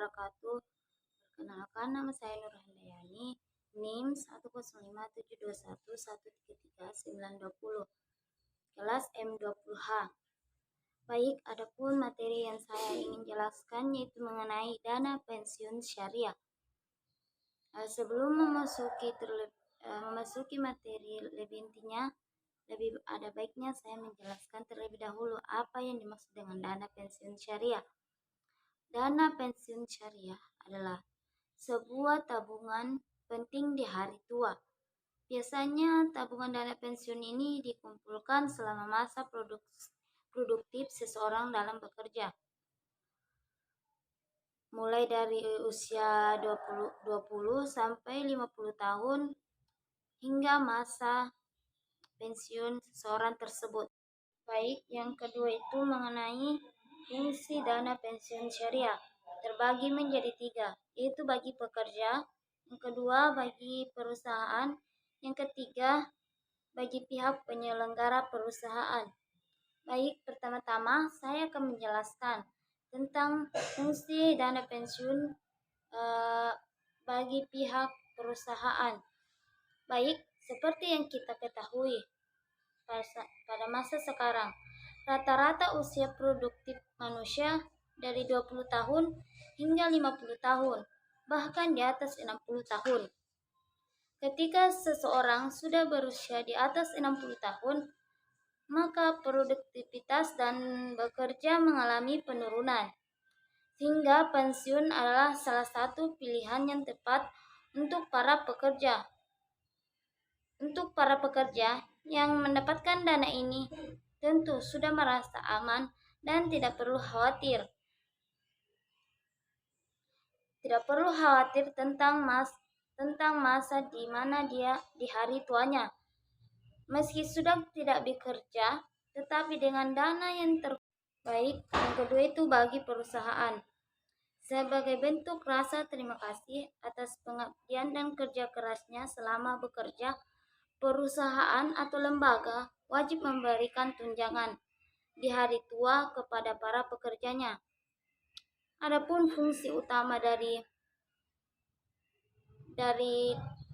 wabarakatuh. Perkenalkan, nama saya Nur Handayani, NIM 1057211333920, kelas M20H. Baik, adapun materi yang saya ingin jelaskan yaitu mengenai dana pensiun syariah. Sebelum memasuki materi lebih intinya, lebih ada baiknya saya menjelaskan terlebih dahulu apa yang dimaksud dengan dana pensiun syariah. Dana pensiun syariah adalah sebuah tabungan penting di hari tua. Biasanya tabungan dana pensiun ini dikumpulkan selama masa produktif seseorang dalam bekerja. Mulai dari usia 20 sampai 50 tahun hingga masa pensiun seseorang tersebut. Baik, yang kedua itu mengenai fungsi dana pensiun syariah. Terbagi menjadi 3, yaitu bagi pekerja, yang kedua bagi perusahaan, yang ketiga bagi pihak penyelenggara perusahaan. Baik, pertama-tama saya akan menjelaskan tentang fungsi dana pensiun bagi pihak perusahaan. Baik, seperti yang kita ketahui, pada masa sekarang, rata-rata usia produktif manusia dari 20 tahun hingga 50 tahun, bahkan di atas 60 tahun. Ketika seseorang sudah berusia di atas 60 tahun, maka produktivitas dan bekerja mengalami penurunan, sehingga pensiun adalah salah satu pilihan yang tepat untuk para pekerja. Untuk para pekerja yang mendapatkan dana ini tentu sudah merasa aman dan tidak perlu khawatir. Tentang masa di mana dia di hari tuanya. Meski sudah tidak bekerja, tetapi dengan dana yang terbaik, yang kedua itu bagi perusahaan. Sebagai bentuk rasa terima kasih atas pengabdian dan kerja kerasnya selama bekerja, perusahaan atau lembaga wajib memberikan tunjangan di hari tua kepada para pekerjanya. Adapun fungsi utama dari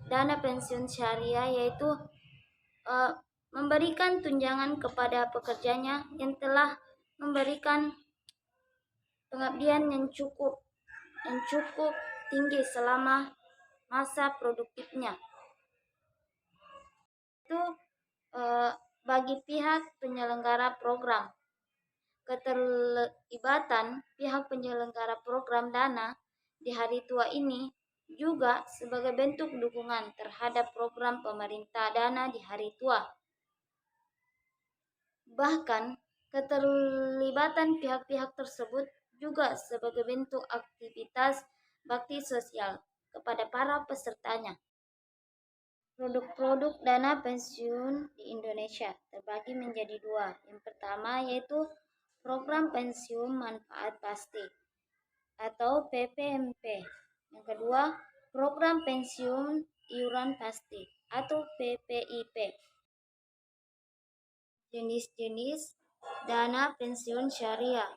dana pensiun syariah yaitu memberikan tunjangan kepada pekerjanya yang telah memberikan pengabdian yang cukup tinggi selama masa produktifnya. Itu bagi pihak penyelenggara program. Keterlibatan pihak penyelenggara program dana di hari tua ini juga sebagai bentuk dukungan terhadap program pemerintah dana di hari tua. Bahkan keterlibatan pihak-pihak tersebut juga sebagai bentuk aktivitas bakti sosial kepada para pesertanya. Produk-produk dana pensiun di Indonesia terbagi menjadi 2. Yang pertama yaitu program pensiun manfaat pasti atau PPMP. Yang kedua, program pensiun iuran pasti atau PPIP. Jenis-jenis dana pensiun syariah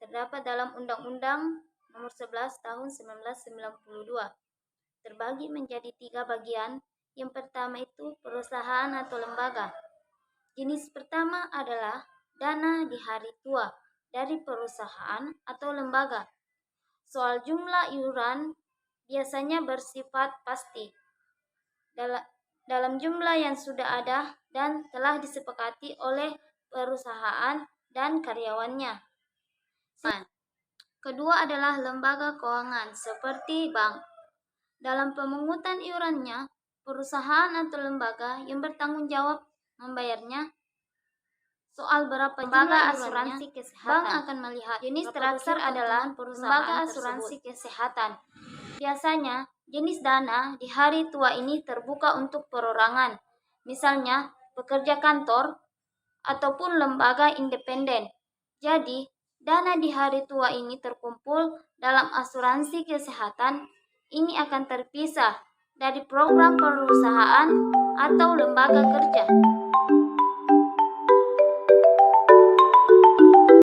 terdapat dalam Undang-Undang Nomor 11 Tahun 1992. Terbagi menjadi 3 bagian. Yang pertama itu perusahaan atau lembaga. Jenis pertama adalah dana di hari tua dari perusahaan atau lembaga. Soal jumlah iuran biasanya bersifat pasti dalam jumlah yang sudah ada dan telah disepakati oleh perusahaan dan karyawannya. Kedua adalah lembaga keuangan seperti bank. Dalam pemungutan iurannya, perusahaan atau lembaga yang bertanggung jawab membayarnya. Soal berapa lembaga asuransi kesehatan, bank akan melihat. Jenis terakhir adalah lembaga asuransi kesehatan. Biasanya, jenis dana di hari tua ini terbuka untuk perorangan, misalnya pekerja kantor ataupun lembaga independen. Jadi, dana di hari tua ini terkumpul dalam asuransi kesehatan. Ini akan terpisah dari program perusahaan atau lembaga kerja.